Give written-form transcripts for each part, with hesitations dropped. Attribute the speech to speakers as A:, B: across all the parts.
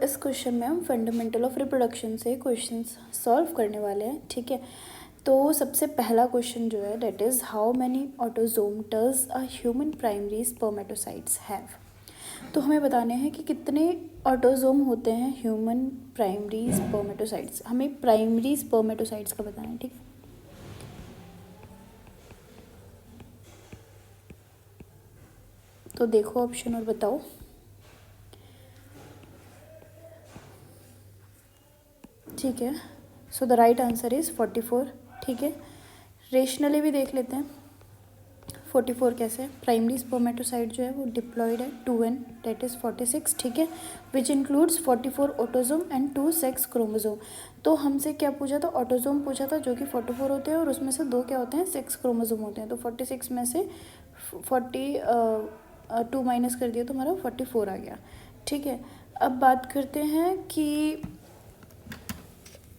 A: इस क्वेश्चन में हम फंडामेंटल ऑफ रिप्रोडक्शन से क्वेश्चंस सॉल्व करने वाले हैं, ठीक है। तो सबसे पहला क्वेश्चन जो है that is how many autosome does a human primary spermatocytes have. तो हमें बताने हैं कि कितने ऑटोजोम होते हैं ह्यूमन प्राइमरी स्पर्मेटोसाइट्स। हमें प्राइमरी स्पर्मेटोसाइट्स का बताना है, ठीक है। तो देखो ऑप्शन और बताओ। ठीक है, सो द राइट आंसर इज़ 44, ठीक है। रेशनली भी देख लेते हैं 44 कैसे है। प्राइमरी स्पर्मेटोसाइट जो है वो डिप्लॉयड है 2n दैट इज़ 46, ठीक है, which includes 44 autosome and 2 sex chromosome. तो हमसे क्या पूछा था, ऑटोजोम पूछा था जो कि 44 होते हैं और उसमें से 2 क्या होते हैं, सेक्स क्रोमोजोम होते हैं। तो 46 में से 2 माइनस कर दिया तो हमारा 44 आ गया, ठीक है। अब बात करते हैं कि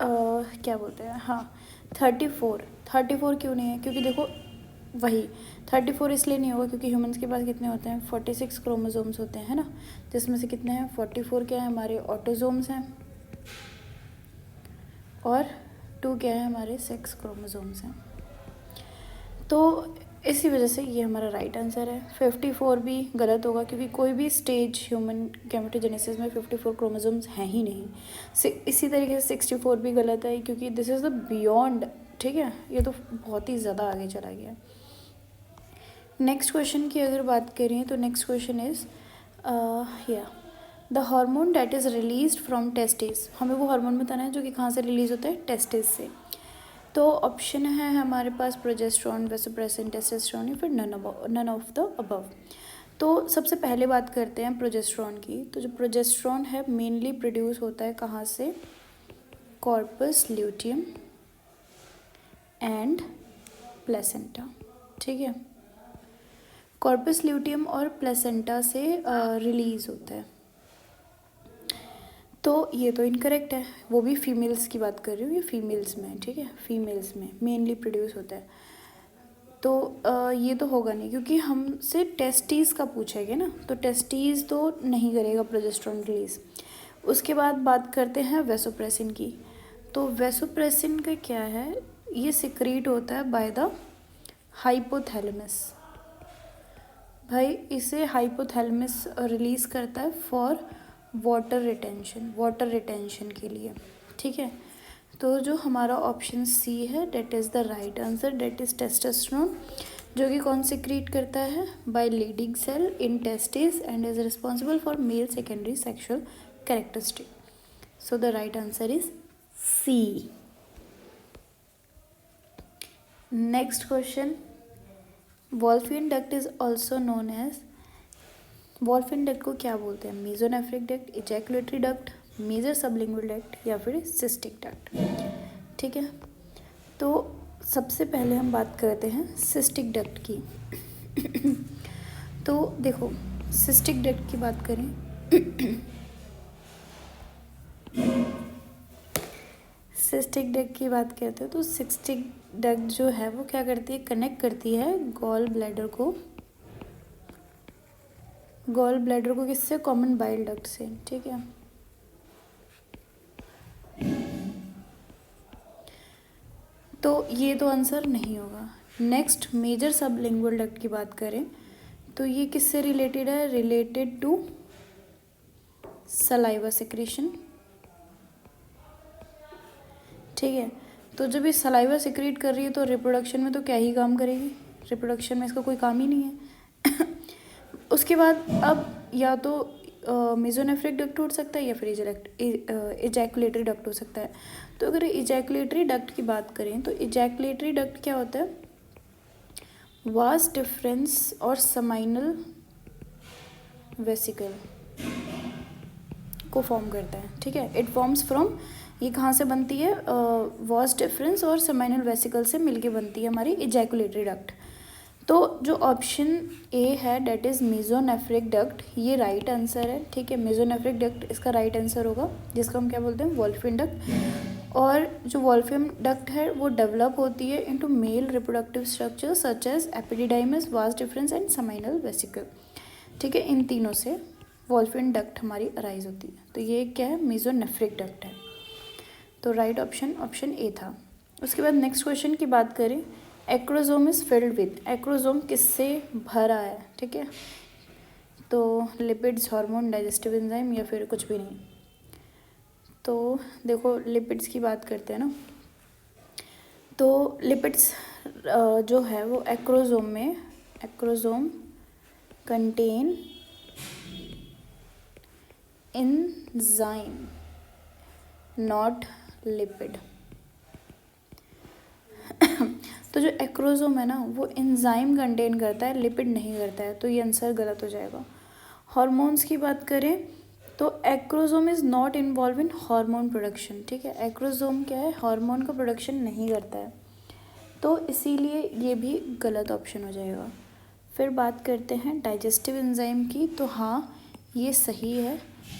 A: क्या बोलते हैं, हाँ 34 क्यों नहीं है, क्योंकि देखो वही 34 इसलिए नहीं होगा क्योंकि ह्यूमंस के पास कितने होते हैं 46 क्रोमोसोम्स होते हैं ना, जिसमें से कितने हैं 44 क्या है हमारे ऑटोजोम्स हैं और 2 क्या है हमारे सेक्स क्रोमोसोम्स हैं। तो इसी वजह से ये हमारा राइट आंसर है। 54 भी गलत होगा क्योंकि कोई भी स्टेज ह्यूमन गैमेटोजेनेसिस में 54 क्रोमोसोम्स हैं ही नहीं। इसी तरीके से 64 भी गलत है क्योंकि दिस इज़ द बियॉन्ड, ठीक है, ये तो बहुत ही ज़्यादा आगे चला गया। नेक्स्ट क्वेश्चन की अगर बात करें तो next question is the hormone that is released from testis. हमें वो हार्मोन बताना है जो कि कहाँ से रिलीज होता है, टेस्टिस से। तो ऑप्शन है हमारे पास प्रोजेस्टेरॉन, वेसोप्रेसिन, टेस्टोस्टेरोन या फिर नन ऑफ द अबव। तो सबसे पहले बात करते हैं प्रोजेस्टेरॉन की। तो जो प्रोजेस्टेरॉन है मेनली प्रोड्यूस होता है कहाँ से, कॉर्पस ल्यूटियम एंड प्लेसेंटा, ठीक है। कॉर्पस ल्यूटियम और प्लेसेंटा से रिलीज होता है। तो ये तो इनकरेक्ट है, वो भी फीमेल्स की बात कर रही हूँ, ये फीमेल्स में, ठीक है, फीमेल्स में मेनली प्रोड्यूस होता है। तो ये तो होगा नहीं क्योंकि हमसे टेस्टीज़ का पूछेगा ना, तो टेस्टीज़ तो नहीं करेगा प्रोजेस्टेरॉन रिलीज। उसके बाद बात करते हैं वेसोप्रेसिन की। तो वेसोप्रेसिन का क्या है, ये सिक्रीट होता है बाय द हाइपोथैलेमस। भाई इसे हाइपोथैलेमस रिलीज़ करता है फॉर वाटर रिटेंशन के लिए, ठीक है। तो जो हमारा ऑप्शन सी है that is the right answer, that is testosterone, जो कि कौन सिक्रीट करता है, by Leydig cell in testis and is responsible for male secondary sexual characteristic. So the right answer is C. Next question, Wolffian duct is also known as, Wolffian duct को क्या बोलते हैं, mesonephric duct, ejaculatory duct, major sublingual duct या फिर cystic duct, ठीक है। तो सबसे पहले हम बात करते हैं सिस्टिक डक्ट की। तो देखो सिस्टिक डक्ट की बात करें सिस्टिक डक्ट की बात करते हैं तो सिस्टिक डक्ट जो है वो क्या करती है, कनेक्ट करती है गॉल ब्लैडर को किससे, कॉमन बाइल डक्ट से, ठीक है। तो ये तो आंसर नहीं होगा। नेक्स्ट मेजर सबलिंगुअल डक्ट की बात करें तो ये किससे रिलेटेड है, रिलेटेड टू सलाइवा सिक्रीशन, ठीक है। तो जब ये सलाइवा सिक्रीट कर रही है तो रिप्रोडक्शन में तो क्या ही काम करेगी, रिप्रोडक्शन में इसका कोई काम ही नहीं है। उसके बाद अब या तो मेसोनेफ्रिक डक्ट हो सकता है या फिर इजैकुलेटरी डक्ट हो सकता है। तो अगर इजैकुलेटरी डक्ट की बात करें तो इजैकुलेटरी डक्ट क्या होता है, वास डिफरेंस और समाइनल वेसिकल को फॉर्म करता है, ठीक है। इट फॉर्म्स फ्रॉम, ये कहाँ से बनती है, वास डिफरेंस और समाइनल वेसिकल से मिलके बनती है हमारी इजैकुलेटरी डक्ट। तो जो ऑप्शन ए है डेट इज़ मेसोनेफ्रिक डक्ट, ये राइट आंसर है, ठीक है। मेसोनेफ्रिक डक्ट इसका राइट आंसर होगा, जिसको हम क्या बोलते हैं, वॉल्फियन डक्ट। और जो वॉल्फियन डक्ट है वो डेवलप होती है into male reproductive structure such as epididymis, vas deferens and seminal vesicle, ठीक है, इन तीनों से वॉल्फिन डक्ट हमारी अराइज होती है। तो ये क्या है, मेसोनेफ्रिक डक्ट है। तो राइट ऑप्शन ऑप्शन ए था। उसके बाद नेक्स्ट क्वेश्चन की बात करें, acrosome is filled with, acrosome किससे भरा है, ठीक है। तो लिपिड्स, हार्मोन, डाइजेस्टिव एंजाइम या फिर कुछ भी नहीं। तो देखो लिपिड्स की बात करते हैं ना, तो लिपिड्स जो है वो एक्रोजोम में, acrosome contain enzyme not lipid. तो जो एक्रोजोम है ना वो एंजाइम कंटेन करता है, लिपिड नहीं करता है, तो ये आंसर गलत हो जाएगा। हार्मोन्स की बात करें तो acrosome is not involve in hormone production, ठीक है। एक्रोजोम क्या है, हार्मोन का प्रोडक्शन नहीं करता है, तो इसीलिए ये भी गलत ऑप्शन हो जाएगा। फिर बात करते हैं डाइजेस्टिव एंजाइम की, तो हाँ ये सही है।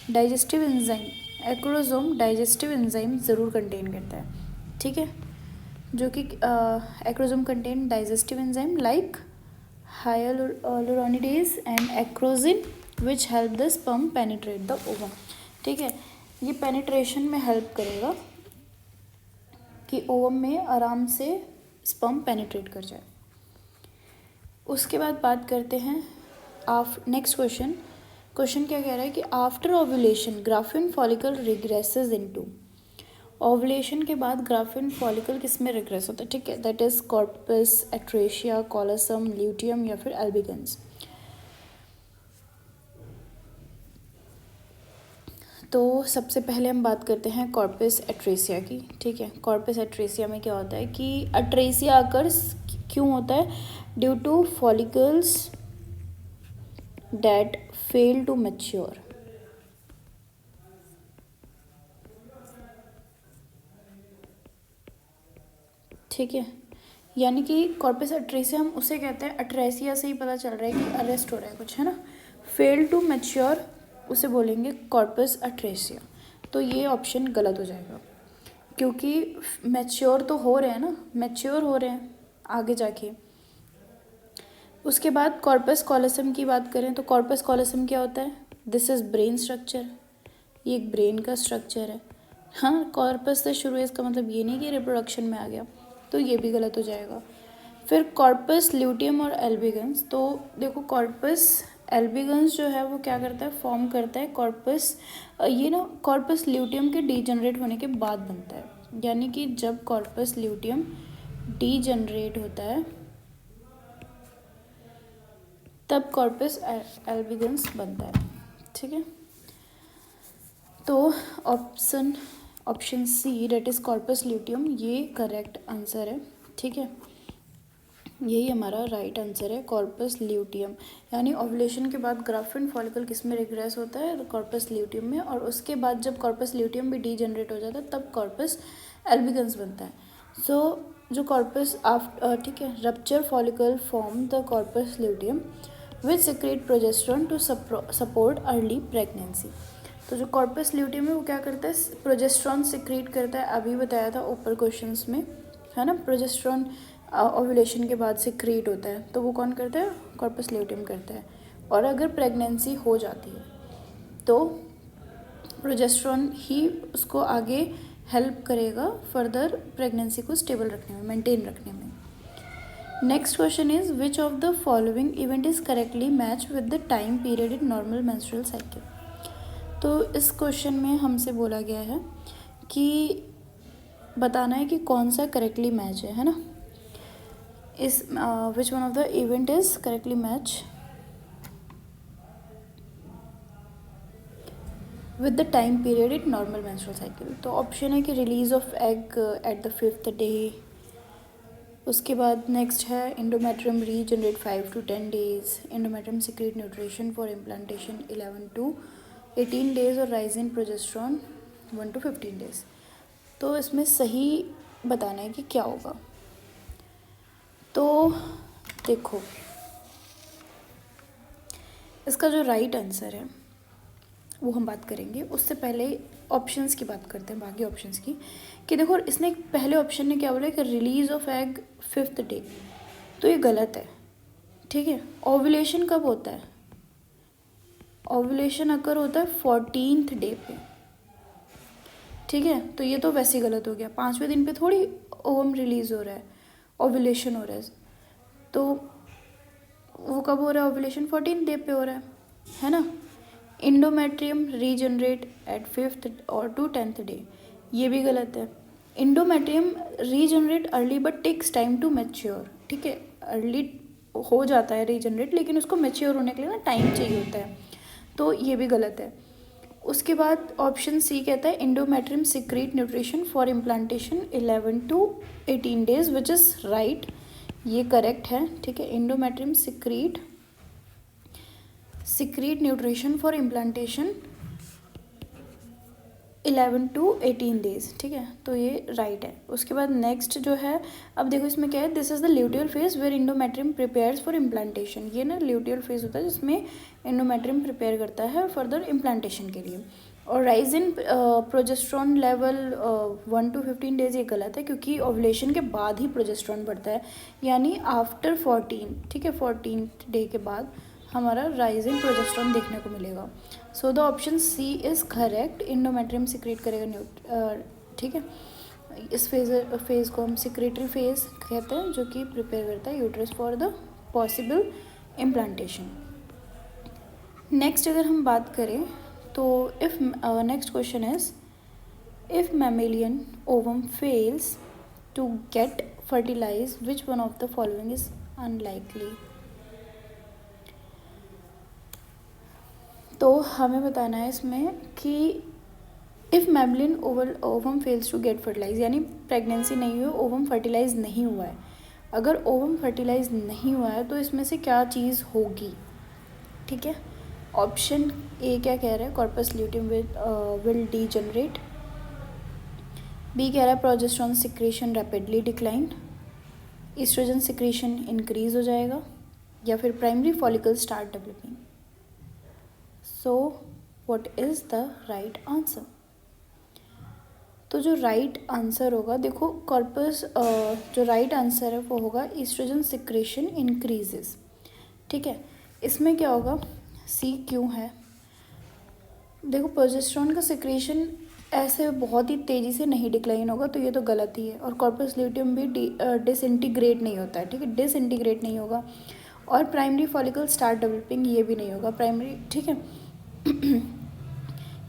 A: Digestive enzyme, acrosome digestive enzyme ज़रूर कंटेन करता है, ठीक है, जो कि acrosome contain digestive enzyme like hyaluronidase and acrosin which help the sperm penetrate the ovum, ठीक है। ये पेनिट्रेशन में हेल्प करेगा कि ओवम में आराम से स्पर्म पेनिट्रेट कर जाए। उसके बाद बात करते हैं नेक्स्ट क्वेश्चन। क्वेश्चन क्या कह रहा है कि after ovulation Graafian follicle regresses into, ovulation के बाद ग्राफिन फॉलिकल किस में रिग्रेस होता है, ठीक है, दैट इज कॉर्पस, एट्रेशिया, कॉलसम, ल्यूटियम या फिर एल्बिगन्स। तो सबसे पहले हम बात करते हैं कॉर्पस एट्रेसिया की, ठीक है। कॉर्पस एट्रेसिया में क्या होता है कि एट्रेसिया आकर क्यों होता है, due to follicles that fail to mature, ठीक है। यानी कि कॉर्पस एट्रेसिया हम उसे कहते हैं, एट्रेसिया से ही पता चल रहा है कि अरेस्ट हो रहा है कुछ, है ना। फेल टू मैच्योर उसे बोलेंगे कॉर्पस एट्रेसिया। तो ये ऑप्शन गलत हो जाएगा, क्योंकि मैच्योर तो हो रहे हैं ना, मैच्योर हो रहे हैं आगे जाके। उसके बाद कॉर्पस कॉलोसम की बात करें तो कॉर्पस कॉलोसम क्या होता है, दिस इज़ ब्रेन स्ट्रक्चर, ये एक ब्रेन का स्ट्रक्चर है। हाँ, कॉर्पस से शुरू है इसका मतलब ये नहीं कि रिप्रोडक्शन में आ गया, तो ये भी गलत हो जाएगा। फिर कॉर्पस ल्यूटियम और एल्बिगन्स, तो देखो कॉर्पस एल्बिगन्स जो है वो क्या करता है, फॉर्म करता है कॉर्पस, ये ना कॉर्पस ल्यूटियम के डीजनरेट होने के बाद बनता है। यानी कि जब कॉर्पस ल्यूटियम डीजनरेट होता है तब कॉर्पस एल्बिगन्स बनता है, ठीक है। तो option C that is corpus luteum ये करेक्ट आंसर है, ठीक है। यही हमारा राइट आंसर है, कॉर्पस ल्यूटियम। यानी ओव्यूलेशन के बाद ग्राफिन फॉलिकल किस में रिग्रेस होता है, कॉर्पस ल्यूटियम में, और उसके बाद जब कॉर्पस ल्यूटियम भी डीजनरेट हो जाता है तब कॉर्पस एल्बिगन्स बनता है। सो जो कॉर्पस ठीक है, rupture follicle form the corpus luteum which secrete progesterone to support early pregnancy. तो जो कॉर्पस ल्यूटियम है वो क्या करता है, प्रोजेस्टेरोन सिक्रेट करता है, अभी बताया था ऊपर क्वेश्चंस में, है ना। प्रोजेस्टेरोन ओव्यूलेशन के बाद सिक्रेट होता है, तो वो कौन करता है, कॉर्पस ल्यूटियम करता है। और अगर प्रेगनेंसी हो जाती है तो प्रोजेस्टेरोन ही उसको आगे हेल्प करेगा फर्दर प्रेगनेंसी को स्टेबल रखने में, मेंटेन रखने में। Next question is which of the following event is correctly match with the time period in normal menstrual cycle. तो इस क्वेश्चन में हमसे बोला गया है कि बताना है कि कौन सा करेक्टली मैच है ना। इस which one of the event is correctly match with the time period in normal menstrual cycle. तो ऑप्शन है कि release of egg at the 5th day. उसके बाद नेक्स्ट है endometrium regenerate 5 to 10 days, endometrium secrete nutrition for implantation 11 to 18 days और rise in progesterone 1 to 15 days। तो इसमें सही बताना है कि क्या होगा। तो देखो इसका जो राइट आंसर है वो हम बात करेंगे, उससे पहले ऑप्शंस की बात करते हैं, बाकी ऑप्शंस की। कि देखो इसने पहले ऑप्शन ने क्या बोला कि release of egg 5th day, तो ये गलत है, ठीक है। ओव्यूलेशन कब होता है, ओव्यूलेशन अकर होता है 14th डे पे, ठीक है। तो ये तो वैसे ही गलत हो गया, 5वें दिन पे थोड़ी ओवम रिलीज हो रहा है, ओव्यूलेशन हो रहा है। तो वो कब हो रहा है ओव्यूलेशन? 14th डे पे हो रहा है ना। इंडोमेट्रियम रीजनरेट एट 5th और टू 10th डे, ये भी गलत है। Endometrium regenerate early but takes time to mature, ठीक है। अर्ली हो जाता है रीजनरेट, लेकिन उसको मैच्योर होने के लिए ना टाइम चाहिए होता है, तो ये भी गलत है। उसके बाद ऑप्शन सी कहता है endometrium secrete nutrition for implantation 11 to 18 days, which is right, ये करेक्ट है, ठीक है। Endometrium secrete nutrition for implantation 11 to 18 days, ठीक है, तो ये राइट है। उसके बाद नेक्स्ट जो है, अब देखो इसमें क्या है, this is the luteal phase where endometrium prepares for implantation. ये ना ल्यूटियल फेज होता है जिसमें इंडोमेट्रियम प्रिपेयर करता है फर्दर इम्प्लांटेशन के लिए। और rise in progesterone level 1 to 15 days, ये गलत है क्योंकि ओव्यूलेशन के बाद ही प्रोजेस्ट्रॉन बढ़ता है, यानी आफ्टर 14, ठीक है, 14th डे के बाद हमारा राइज इन प्रोजेस्ट्रॉन देखने को मिलेगा। So the option C is correct, endometrium secrete करेगा ठीक है। इस फेज़ को हम सिक्रेटरी फेज़ कहते हैं, जो कि प्रिपेयर करता है uterus for the possible implantation. Next अगर हम बात करें तो if next question is if mammalian ovum fails to get fertilize which one of the following is unlikely. तो हमें बताना है इसमें कि if mammalian ovum fails to get fertilize, यानी प्रेगनेंसी नहीं हुई, ओवम फर्टिलाइज नहीं हुआ है। अगर ओवम फर्टिलाइज नहीं हुआ है तो इसमें से क्या चीज़ होगी, ठीक है। ऑप्शन ए क्या कह रहा है, corpus luteum will degenerate. B कह रहा है progesterone secretion rapidly decline, oestrogen secretion increase हो जाएगा, या फिर primary follicle start developing. So what is the right answer? तो जो राइट आंसर होगा, देखो कॉर्पस जो राइट आंसर है वो होगा ईस्ट्रोजन सिक्रेशन इंक्रीजेस, ठीक है। इसमें क्या होगा, सी क्यों है, देखो प्रोजेस्टेरॉन का सिक्रेशन ऐसे बहुत ही तेज़ी से नहीं डिक्लाइन होगा, तो ये तो गलत ही है। और कॉर्पस ल्यूटियम भी डिसइंटीग्रेट नहीं होता है, ठीक है, डिसइंटीग्रेट नहीं होगा। और प्राइमरी फॉलिकल स्टार्ट डेवलपिंग, ये भी नहीं होगा प्राइमरी, ठीक है।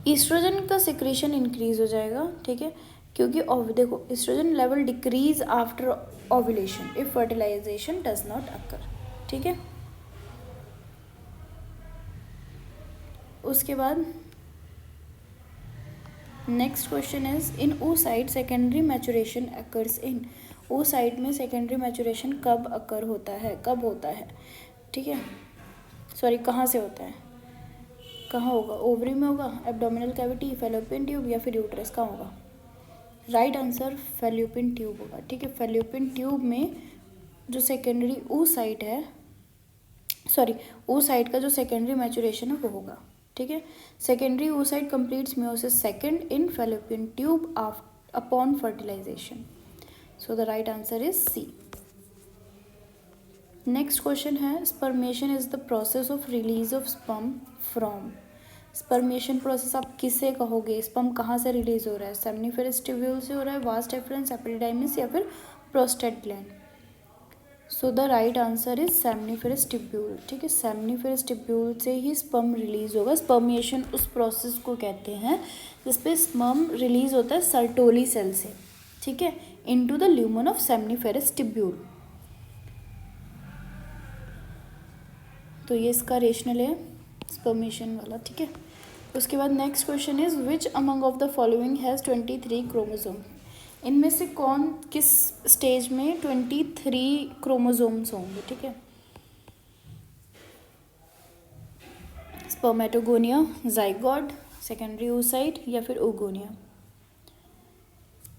A: ईस्ट्रोजन का सिक्रेशन इंक्रीज हो जाएगा, ठीक है, क्योंकि देखो oestrogen level decrease after ovulation if fertilisation does not occur, ठीक है। उसके बाद next question is in oocyte secondary maturation occurs in. oocyte में सेकेंडरी मैचुरेशन कब अकर होता है, कब होता है, ठीक है, सॉरी कहाँ से होता है, कहाँ होगा, ओवरी में होगा, एब्डोमिनल कैविटी, फैलोपियन ट्यूब, या फिर यूट्रस, कहाँ होगा? राइट आंसर फैलोपियन ट्यूब होगा, ठीक है। फैलोपियन ट्यूब में जो सेकेंडरी oocyte है, सॉरी oocyte का जो सेकेंडरी मैचुरेशन है वो होगा, ठीक है। Secondary oocyte completes meiosis second in fallopian tube upon fertilization. So the right answer is C. Next question है spermiation is the process of release of sperm from. Spermiation process आप किसे कहोगे, sperm कहाँ से रिलीज हो रहा है, seminiferous tubule से हो रहा है, वास्ट एफरेंस, एपिडिडाइमिस, या फिर prostate gland. So the right answer is seminiferous tubule, ठीक है। सेमनीफेरस ट्यूब्यूल से ही स्पर्म रिलीज होगा। स्पर्मेशन उस प्रोसेस को कहते हैं जिसपे स्पर्म रिलीज होता है सर्टोली सेल से, ठीक है, into the lumen of seminiferous tubule. तो ये इसका रेशनल है स्पर्मेशन वाला, ठीक है। उसके बाद next question is which among of the following has 23 chromosome. इनमें से कौन किस स्टेज में 23 क्रोमोसोम्स होंगे, ठीक है। स्पर्मेटोगोनिया, जाइगोट, सेकेंडरी oocyte, या फिर oogonia.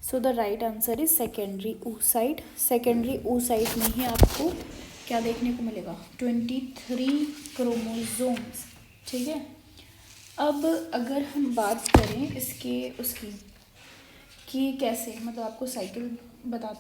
A: So the right answer is secondary oocyte। Secondary oocyte में ही आपको क्या देखने को मिलेगा, 23 क्रोमोसोम्स, ठीक है। अब अगर हम बात करें इसके उसकी कि कैसे, मतलब आपको साइकिल बताते